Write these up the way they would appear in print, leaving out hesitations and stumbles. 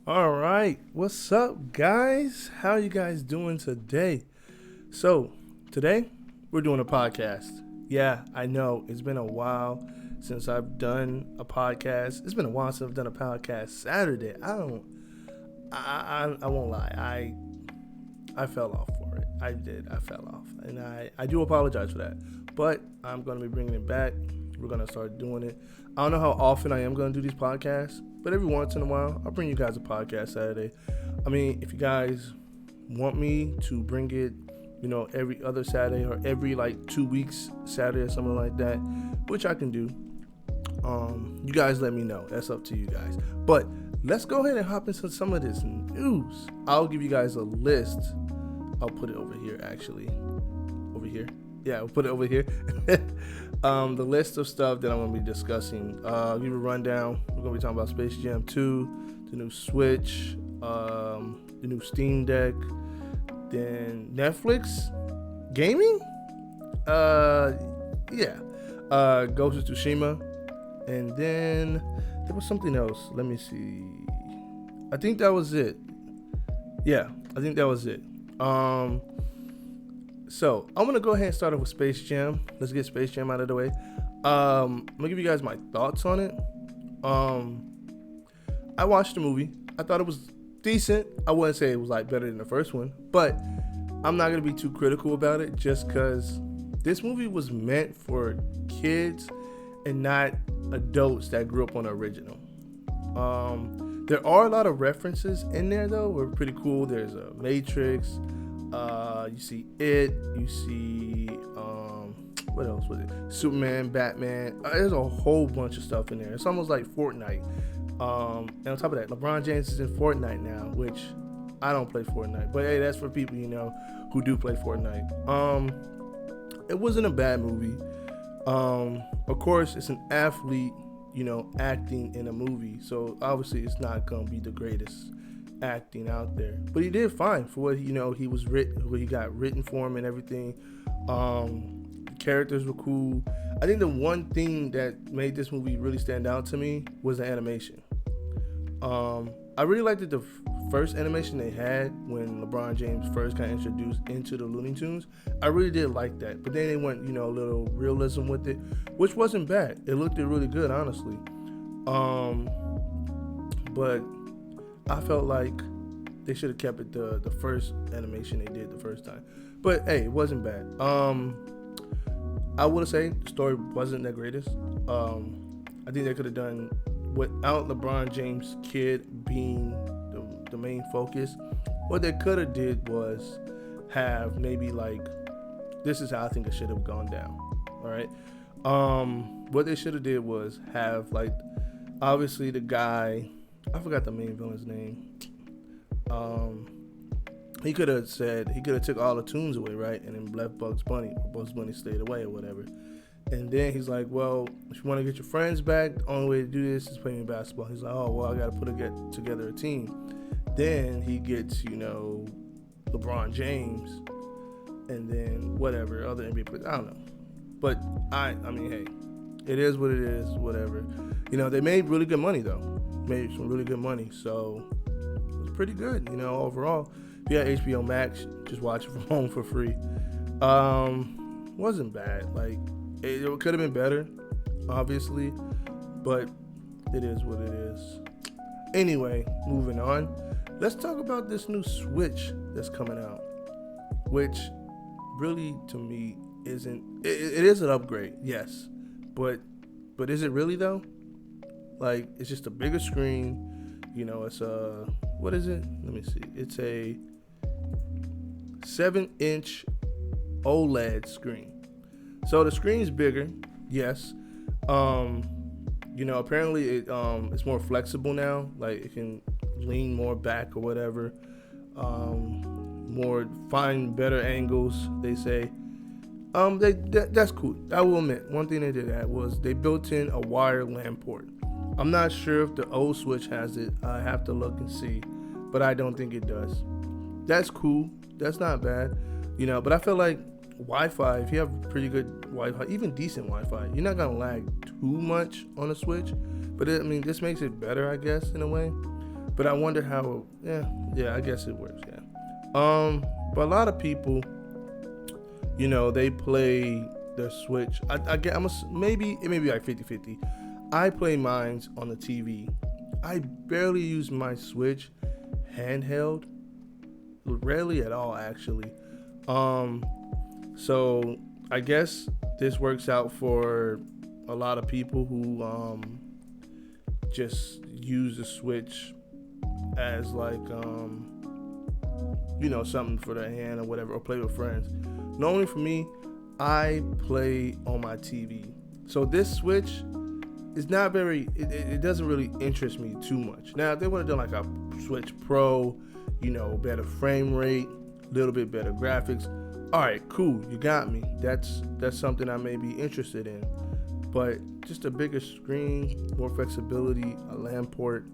All right, what's up, guys? How you guys doing today? So, today we're doing a podcast. Yeah, I know it's been a while since I've done a podcast. It's been a while since I've done a podcast Saturday. I won't lie. I fell off for it. I did. I fell off, and I do apologize for that. But I'm gonna be bringing it back. We're gonna start doing it. I don't know how often I am gonna do these podcasts, but every once in a while, I'll bring you guys a podcast Saturday. I mean, if you guys want me to bring it, every other Saturday or every like 2 weeks Saturday or something like that, which I can do. You guys let me know. That's up to you guys. But let's go ahead and hop into some of this news. I'll give you guys a list. I'll put it over here, actually. Over here. Yeah, I'll put it over here. The list of stuff that I'm going to be discussing. I'll give you a rundown. We're going to be talking about Space Jam 2, the new Switch, the new Steam Deck, then Netflix, gaming, yeah, Ghost of Tsushima, and then there was something else. Let me see. I think that was it. Yeah, I think that was it. So I'm gonna go ahead and start off with Space Jam. Let's get Space Jam out of the way. I'm gonna give you guys my thoughts on it. I watched the movie. I thought it was decent. I wouldn't say it was like better than the first one, but I'm not gonna be too critical about it just because this movie was meant for kids and not adults that grew up on the original. There are a lot of references in there though. Were pretty cool. There's a Matrix. You see it. You see what else was it? Superman, Batman. There's a whole bunch of stuff in there. It's almost like Fortnite. And on top of that, LeBron James is in Fortnite now, which I don't play Fortnite, but hey, that's for people who do play Fortnite. It wasn't a bad movie. Of course, it's an athlete, acting in a movie, so obviously it's not gonna be the greatest acting out there, but he did fine for what he was written, what he got written for him and everything. The characters were cool. I think the one thing that made this movie really stand out to me was the animation. I really liked the first animation they had when LeBron James first got introduced into the Looney Tunes. I really did like that, but then they went, a little realism with it, which wasn't bad. It looked really good, honestly. But I felt like they should have kept it the first animation they did the first time. But hey, it wasn't bad. I would say the story wasn't the greatest. I think they could have done without LeBron James' kid being the main focus. What they could have did was have maybe like, this is how I think it should have gone down. All right. What they should have did was have like, obviously the guy, I forgot the main villain's name. He could have took all the tunes away, right, and then left Bugs Bunny, or Bugs Bunny stayed away or whatever. And then he's like, well, if you want to get your friends back, the only way to do this is playing basketball. He's like, oh, well, I got to get together a team. Then he gets, LeBron James, and then whatever, other NBA players. I don't know. But I mean, hey, it is what it is, whatever. They made really good money, though. Made some really good money. So it was pretty good, overall. If you had HBO Max, just watch it from home for free. Wasn't bad. Like, it could have been better, obviously, but it is what it is. Anyway, moving on. Let's talk about this new Switch that's coming out, which really, to me, isn't. It is an upgrade, yes, but is it really though? Like, it's just a bigger screen. It's a, what is it? Let me see. It's a 7-inch OLED screen. So the screen's bigger, yes. Apparently it's more flexible now. Like, it can lean more back or whatever. Find better angles, they say. That's cool. I will admit, one thing they did add was they built in a wired LAN port. I'm not sure if the old Switch has it. I have to look and see, but I don't think it does. That's cool. That's not bad. But I feel like Wi-Fi, if you have pretty good Wi-Fi, even decent Wi-Fi, you're not gonna lag too much on a Switch. But this makes it better, I guess, in a way. But I wonder how. Yeah, I guess it works. Yeah. But a lot of people, they play their Switch. I get. Maybe it may be like 50-50. I play mines on the TV. I barely use my Switch handheld. Rarely at all, actually. So I guess this works out for a lot of people who just use the Switch as like something for their hand or whatever, or play with friends. Normally for me, I play on my TV. So this Switch is not very, it doesn't really interest me too much. Now, if they would have done like a Switch Pro, better frame rate, a little bit better graphics, all right, cool, you got me. That's something I may be interested in. But just a bigger screen, more flexibility, a LAN port,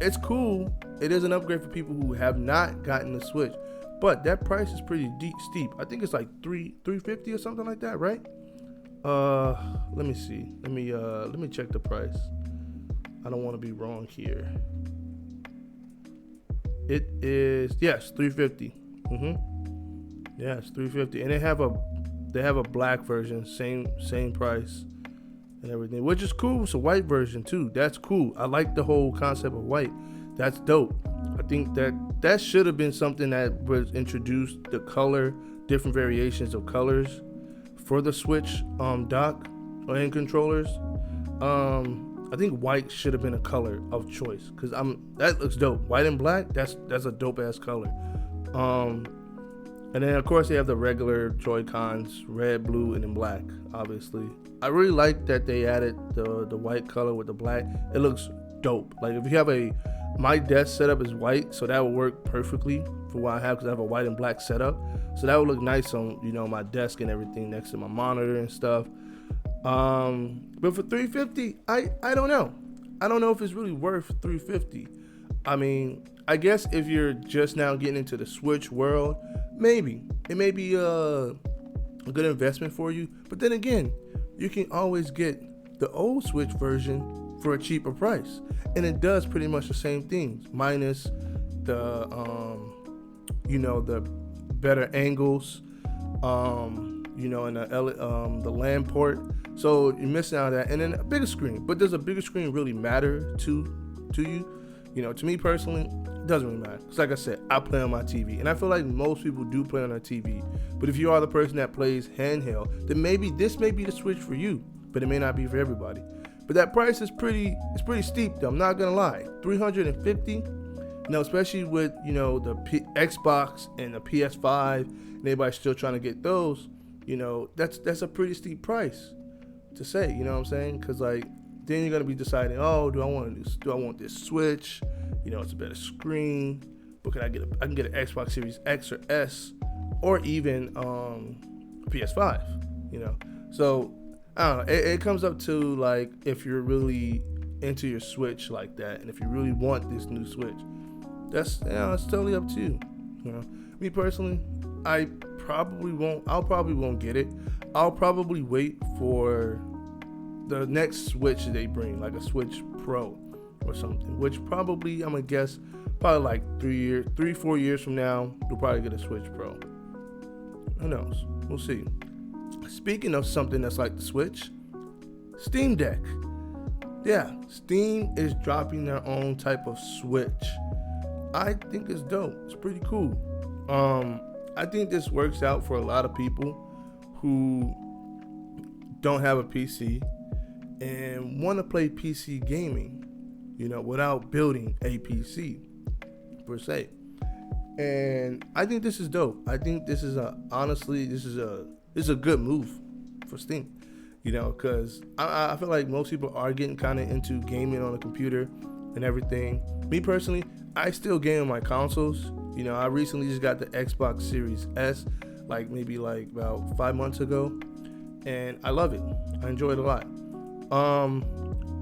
it's cool. It is an upgrade for people who have not gotten the Switch. But that price is pretty steep. I think it's like $350 or something like that, right? Let me see. Let me check the price. I don't want to be wrong here. It is, yes, $350. Yeah, it's $350, and they have a black version, same price and everything, which is cool. It's a white version too. That's cool. I like the whole concept of white. That's dope. I think that should have been something that was introduced, the color, different variations of colors for the Switch dock or hand controllers. I think white should have been a color of choice, because that looks dope. White and black, that's a dope ass color. And then of course they have the regular Joy-Cons, red, blue, and then black, obviously. I really like that they added the white color with the black. It looks dope. Like if you have my desk setup is white, so that would work perfectly for what I have, because I have a white and black setup. So that would look nice on, my desk and everything next to my monitor and stuff. But for $350, I don't know. I don't know if it's really worth $350. I mean, I guess if you're just now getting into the Switch world, maybe it may be a good investment for you. But then again, you can always get the old Switch version for a cheaper price, and it does pretty much the same things, minus the the better angles, and the LAN port. So you're missing out on that, and then a bigger screen. But does a bigger screen really matter to you? To me personally, it doesn't really matter. Because like I said, I play on my TV, and I feel like most people do play on their TV. But if you are the person that plays handheld, then maybe this may be the Switch for you, but it may not be for everybody. But that price is pretty steep though, I'm not gonna lie. $350, especially with the Xbox and the PS5, and everybody's still trying to get those. That's a pretty steep price to say. You know what I'm saying? Because like then you're gonna be deciding, do I want this Switch? It's a better screen, but I can get an Xbox Series X or S, or even PS5. So I don't know. It comes up to like if you're really into your Switch like that, and if you really want this new Switch, it's totally up to you. Me personally, I'll probably won't get it. I'll probably wait for the next Switch they bring, like a Switch Pro or something, which probably, I'm gonna guess, probably like 3-4 years from now, you'll probably get a Switch Pro. Who knows? We'll see. Speaking of something that's like the Switch, Steam Deck. Yeah, Steam is dropping their own type of Switch. I think it's dope. It's pretty cool. I think this works out for a lot of people who don't have a PC and want to play PC gaming, without building a PC per se. And I think this is dope. I think this is a good move for Steam, because I feel like most people are getting kind of into gaming on a computer and everything. Me personally, I still game on my consoles. I recently just got the Xbox Series S, maybe about 5 months ago, and I love it. I enjoy it a lot.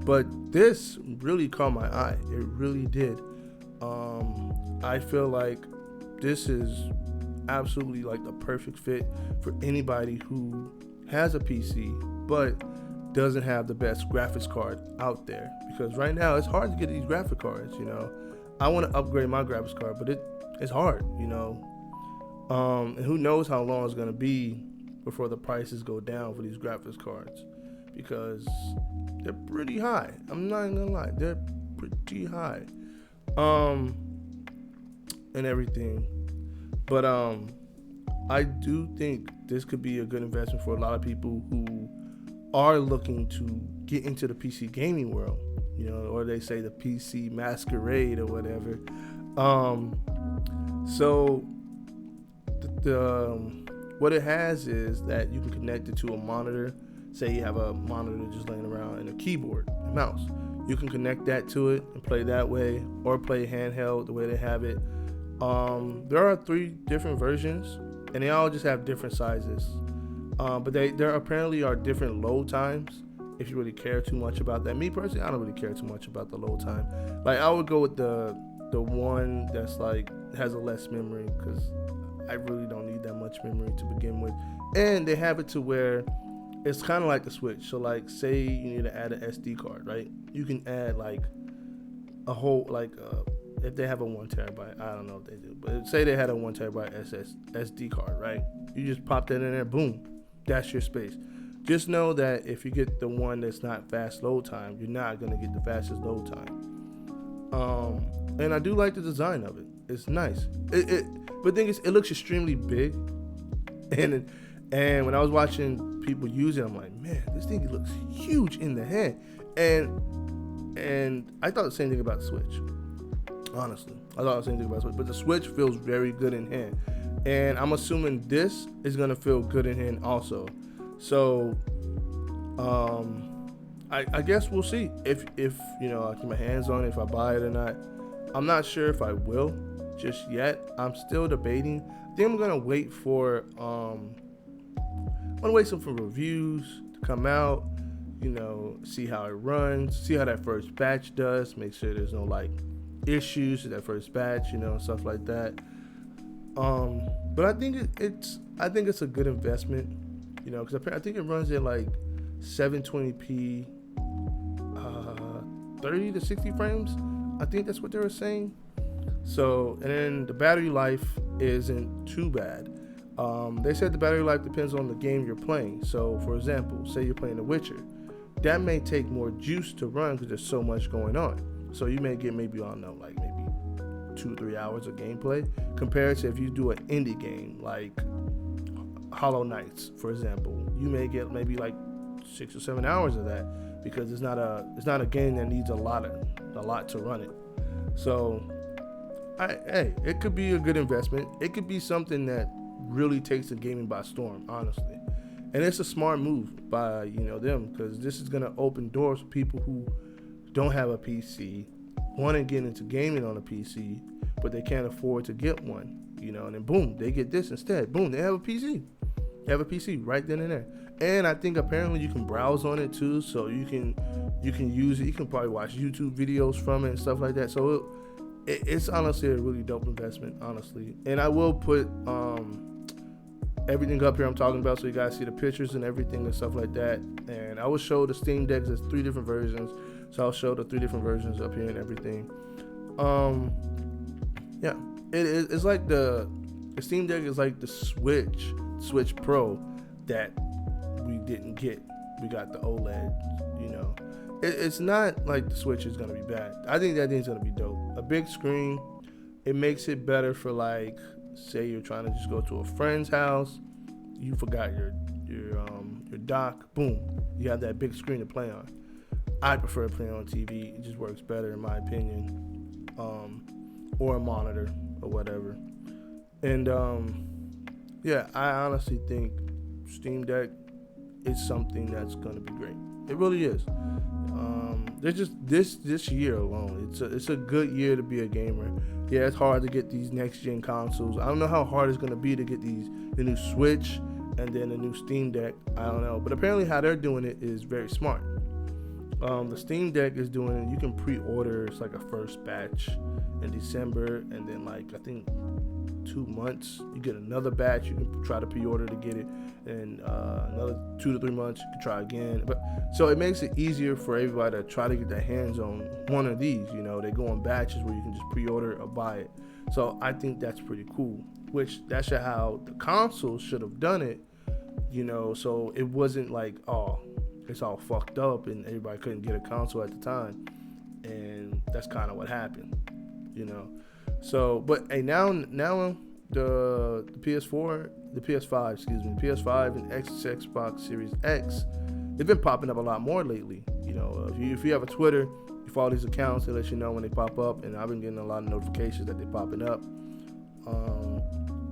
But this really caught my eye. It really did. I feel like this is absolutely like the perfect fit for anybody who has a PC but doesn't have the best graphics card out there, because right now it's hard to get these graphic cards. I want to upgrade my graphics card, but it's hard. And who knows how long it's gonna be before the prices go down for these graphics cards, because they're pretty high. I'm not even gonna lie, they're pretty high, and everything. But I do think this could be a good investment for a lot of people who are looking to get into the PC gaming world, or they say the PC masquerade or whatever. So what it has is that you can connect it to a monitor. Say you have a monitor just laying around and a keyboard and mouse. You can connect that to it and play that way, or play handheld the way they have it. There are 3 different versions, and they all just have different sizes. But there apparently are different load times, if you really care too much about that. Me personally, I don't really care too much about the load time. Like, I would go with the one that's like has a less memory, because I really don't need that much memory to begin with. And they have it to where it's kind of like the Switch. So like, say you need to add an SD card, right? You can add like a whole, like if they have a 1 terabyte, I don't know if they do, but say they had a 1 terabyte SD card, right? You just pop that in there, boom, that's your space. Just know that if you get the one that's not fast load time, you're not gonna get the fastest load time. And I do like the design of it. It's nice. But the thing is, it looks extremely big. And when I was watching people use it, I'm like, man, this thing looks huge in the hand. And I thought the same thing about the Switch. Honestly, I thought the same thing about the Switch. But the Switch feels very good in hand, and I'm assuming this is gonna feel good in hand also. So, I guess we'll see if I get my hands on it, if I buy it or not. I'm not sure if I will just yet. I'm still debating. I think I'm gonna wait for some reviews to come out. See how it runs, see how that first batch does, make sure there's no like issues with that first batch, stuff like that. But I think it's a good investment, because I think it runs at like 720p, 30 to 60 frames. I think that's what they were saying. So, and then the battery life isn't too bad. They said the battery life depends on the game you're playing. So, for example, say you're playing The Witcher, that may take more juice to run because there's so much going on. So you may get maybe 2-3 hours of gameplay, compared to if you do an indie game like Hollow Knights, for example. You may get maybe like 6 or 7 hours of that, because it's not a game that needs a lot to run it. So, it could be a good investment. It could be something that really takes the gaming by storm, honestly. And it's a smart move by them, because this is gonna open doors for people who don't have a PC, want to get into gaming on a PC, but they can't afford to get one. And then boom, they get this instead. Boom, they have a PC. They have a PC right then and there. And I think apparently you can browse on it too, so you can use it. You can probably watch YouTube videos from it and stuff like that. So it's honestly a really dope investment, honestly. And I will put everything up here I'm talking about, so you guys see the pictures and everything and stuff like that. And I will show the Steam Deck. There's 3 different versions, so I'll show the 3 different versions up here and everything. Yeah, it's like the Steam Deck is like the Switch Pro that we didn't get. We got the OLED. It's not like the Switch is gonna be bad. I think that thing's gonna be dope. A big screen, it makes it better for, like, say you're trying to just go to a friend's house, you forgot your dock, boom, you have that big screen to play on. I prefer playing on TV. It just works better in my opinion, or a monitor or whatever. And I honestly think Steam Deck is something that's gonna be great. It really is. There's just this year alone, it's a good year to be a gamer. Yeah, it's hard to get these next gen consoles. I don't know how hard it's gonna be to get the new Switch and then the new Steam Deck. I don't know, but apparently how they're doing it is very smart. The Steam Deck is doing it. You can pre-order. It's like a first batch in December, and then like I think 2 months. You get another batch. You can try to pre-order to get it, and another 2 to 3 months. You can try again. But so it makes it easier for everybody to try to get their hands on one of these. You know, they go in batches where you can just pre-order or buy it. So I think that's pretty cool. Which that's how the console should have done it. You know, so it wasn't like, oh, it's all fucked up and everybody couldn't get a console at the time. And that's kind of what happened, you know. So, but hey, now the PS4, the PS5, excuse me, the PS5 and Xbox Series X, they've been popping up a lot more lately. You know, if you have a Twitter, you follow these accounts, they let you know when they pop up, and I've been getting a lot of notifications that they're popping up.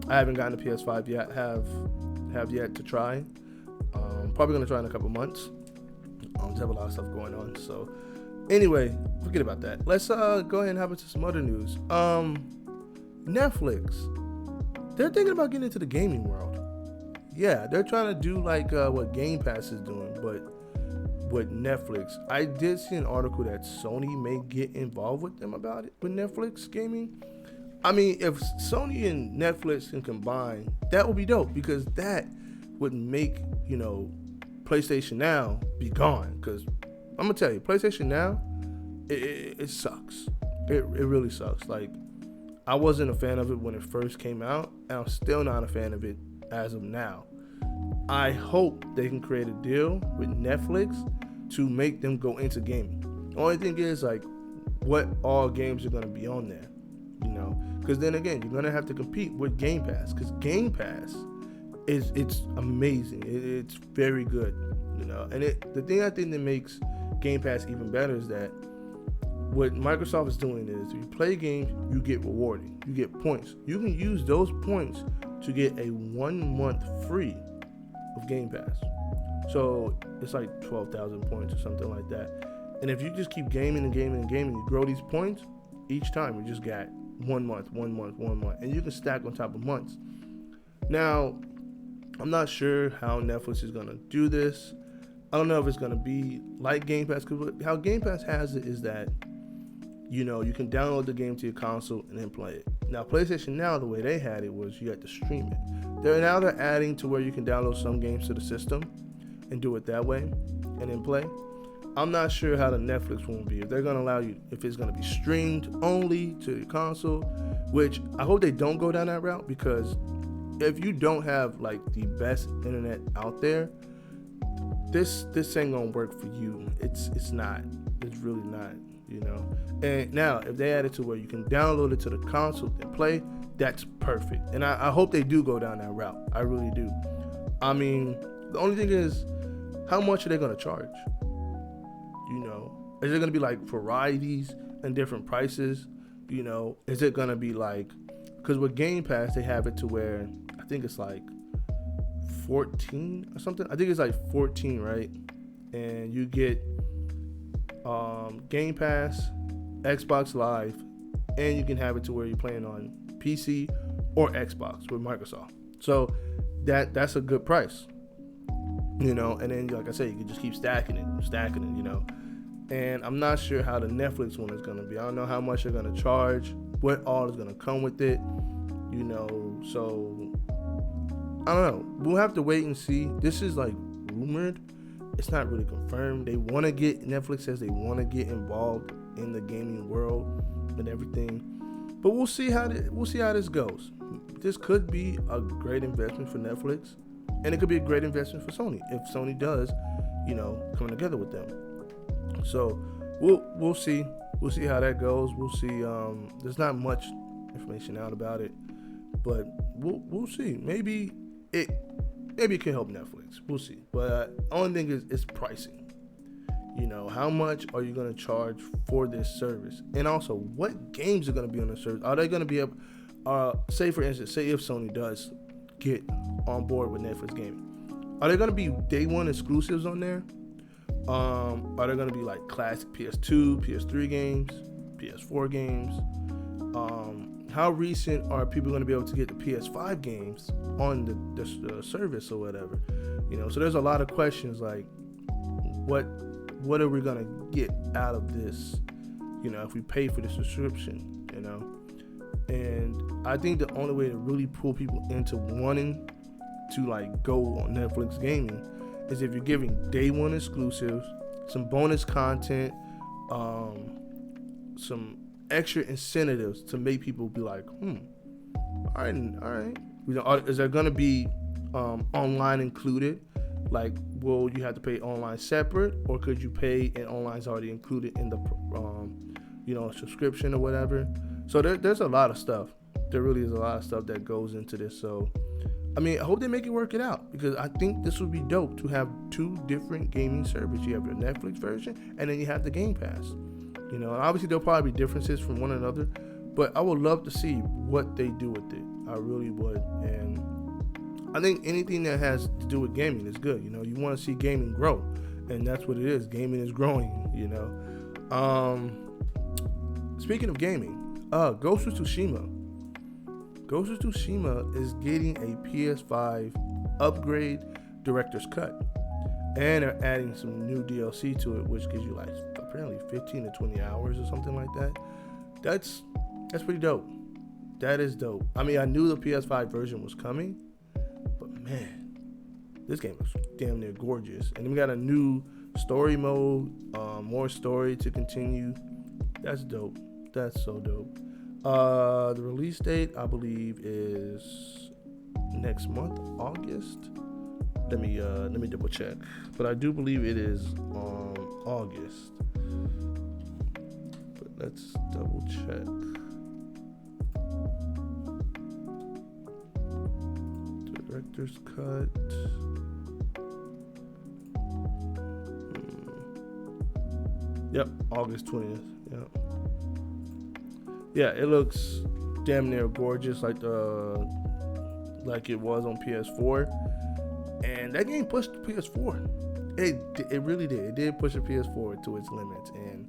I haven't gotten the PS5 yet, have yet to try. Probably gonna try in a couple months. Just have a lot of stuff going on. So anyway, forget about that. Let's go ahead and hop into some other news. Netflix, they're thinking about getting into the gaming world. Yeah, they're trying to do like what Game Pass is doing, but with Netflix. I did see an article that Sony may get involved with them about it, with Netflix gaming. I mean, if Sony and Netflix can combine, that would be dope, because that would make, you know, PlayStation Now be gone. Because I'm gonna tell you, PlayStation Now, it sucks. It really sucks. Like, I wasn't a fan of it when it first came out, and I'm still not a fan of it as of now. I hope they can create a deal with Netflix to make them go into gaming. The only thing is, like, what all games are gonna be on there, you know? Because then again, you're gonna have to compete with Game Pass, because Game Pass it's amazing. It's very good, you know. And the thing I think that makes Game Pass even better is that what Microsoft is doing is, if you play games, you get rewarded. You get points. You can use those points to get a 1 month free of Game Pass. So it's like 12,000 points or something like that. And if you just keep gaming and gaming and gaming, you grow these points each time. You just got 1 month, 1 month, 1 month, and you can stack on top of months. Now, I'm not sure how Netflix is gonna do this. I don't know if it's gonna be like Game Pass, because how Game Pass has it is that, you know, you can download the game to your console and then play it. Now, PlayStation Now, the way they had it was you had to stream it. They're adding to where you can download some games to the system and do it that way and then play. I'm not sure how the Netflix one will be. If they're gonna allow you, if it's gonna be streamed only to your console, which I hope they don't go down that route, because if you don't have like the best internet out there, this ain't gonna work for you. It's not. It's really not, you know. And now, if they add it to where you can download it to the console and play, that's perfect. And I hope they do go down that route. I really do. I mean, the only thing is, how much are they gonna charge? You know, is it gonna be like varieties and different prices? You know, is it gonna be like, because with Game Pass they have it to where I think it's like 14 or something. I think it's like 14, right? And you get Game Pass, Xbox Live, and you can have it to where you're playing on PC or Xbox with Microsoft. So that's a good price, you know. And then, like I said, you can just keep stacking it, you know. And I'm not sure how the Netflix one is gonna be. I don't know how much they're gonna charge, what all is gonna come with it, you know. So I don't know. We'll have to wait and see. This is like rumored. It's not really confirmed. Netflix says they want to get involved in the gaming world and everything. But we'll see how this goes. This could be a great investment for Netflix, and it could be a great investment for Sony if Sony does, you know, come together with them. So we'll see. We'll see how that goes. We'll see. There's not much information out about it, but we'll see. Maybe it can help Netflix. We'll see. But only thing is, it's pricing. You know, how much are you going to charge for this service? And also, what games are going to be on the service? Are they going to be able, say for instance, say if Sony does get on board with Netflix gaming, are there going to be day one exclusives on there? Are there going to be like classic PS2, PS3 games, PS4 games? How recent are people going to be able to get the PS5 games on the service or whatever? You know, so there's a lot of questions like, what are we going to get out of this, you know, if we pay for the subscription, you know? And I think the only way to really pull people into wanting to like go on Netflix gaming is if you're giving day one exclusives, some bonus content, some extra incentives to make people be like, all right. You know, is there gonna be online included? Like, will you have to pay online separate, or could you pay and online's already included in the subscription or whatever? So there's a lot of stuff. There really is a lot of stuff that goes into this. So, I mean, I hope they make it work it out, because I think this would be dope to have two different gaming services. You have your Netflix version, and then you have the Game Pass. You know, and obviously there'll probably be differences from one another, but I would love to see what they do with it. I really would. And I think anything that has to do with gaming is good. You know, you want to see gaming grow, and that's what it is. Gaming is growing, you know. Speaking of gaming, Ghost of Tsushima. Ghost of Tsushima is getting a PS5 upgrade director's cut. And they're adding some new DLC to it, which gives you like apparently 15 to 20 hours or something like that. That's pretty dope. That is dope. I mean, I knew the PS5 version was coming, but man, this game was damn near gorgeous. And then we got a new story mode, more story to continue. That's dope. That's so dope. The release date, I believe, is next month, August. Let me double check, but I do believe it is August. But let's double check. Director's cut. Yep, August 20th. Yep. Yeah, it looks damn near gorgeous, like it was on PS4. And that game pushed the PS4. It really did. It did push the PS4 to its limits, and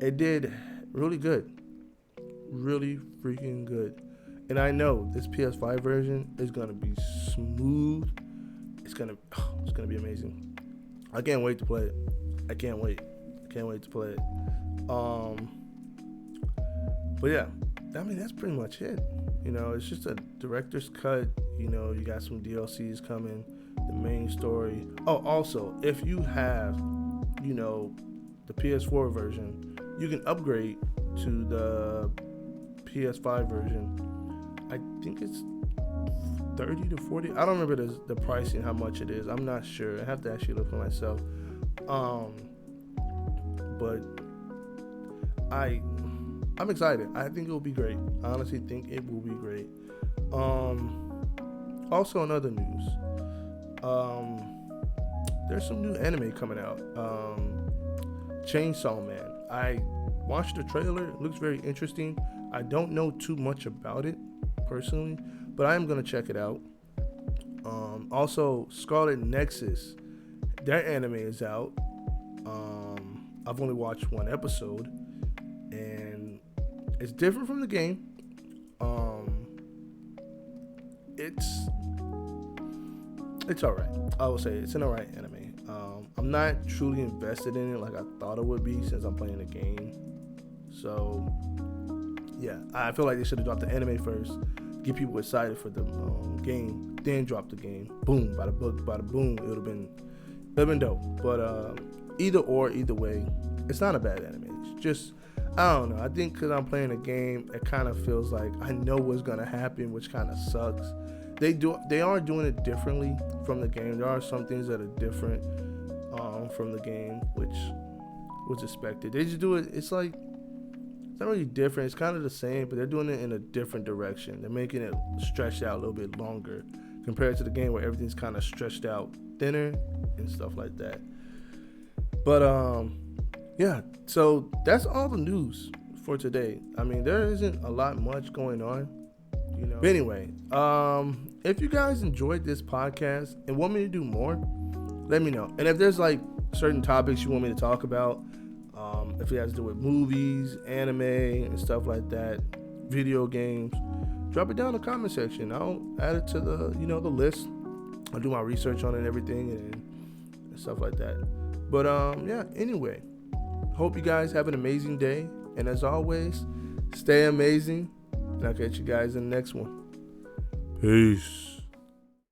it did really good. Really freaking good. And I know this PS5 version is gonna be smooth. It's gonna be amazing. I can't wait to play it. I can't wait to play it. But yeah, I mean, that's pretty much it. You know, it's just a director's cut. You know, you got some DLCs coming, the main story. Oh, also, if you have, you know, the PS4 version, you can upgrade to the PS5 version. I think it's 30 to 40. I don't remember the pricing, how much it is. I'm not sure. I have to actually look for myself. But I'm excited. I think it will be great. I honestly think it will be great. Also, in other news, there's some new anime coming out. Chainsaw Man. I watched the trailer. It looks very interesting. I don't know too much about it personally, but I am going to check it out. Also, Scarlet Nexus. Their anime is out. I've only watched one episode, and it's different from the game. It's alright. I will say it's an alright anime. I'm not truly invested in it like I thought it would be, since I'm playing the game. So yeah, I feel like they should have dropped the anime first, get people excited for the game, then drop the game. Boom, bada boom. It would have been dope. But either way, it's not a bad anime. It's just, I don't know. I think because I'm playing a game, it kind of feels like I know what's gonna happen, which kind of sucks. They are doing it differently from the game. There are some things that are different from the game, which was expected. They just do it. It's like, it's not really different. It's kind of the same, but they're doing it in a different direction. They're making it stretched out a little bit longer compared to the game, where everything's kind of stretched out thinner and stuff like that. But yeah, so that's all the news for today. I mean, there isn't a lot much going on, you know. But anyway, if you guys enjoyed this podcast and want me to do more, let me know. And if there's like certain topics you want me to talk about, if it has to do with movies, anime, and stuff like that, video games, drop it down in the comment section. I'll add it to the list. I'll do my research on it and everything and stuff like that. But yeah, anyway, hope you guys have an amazing day. And as always, stay amazing And I'll catch you guys in the next one. Peace.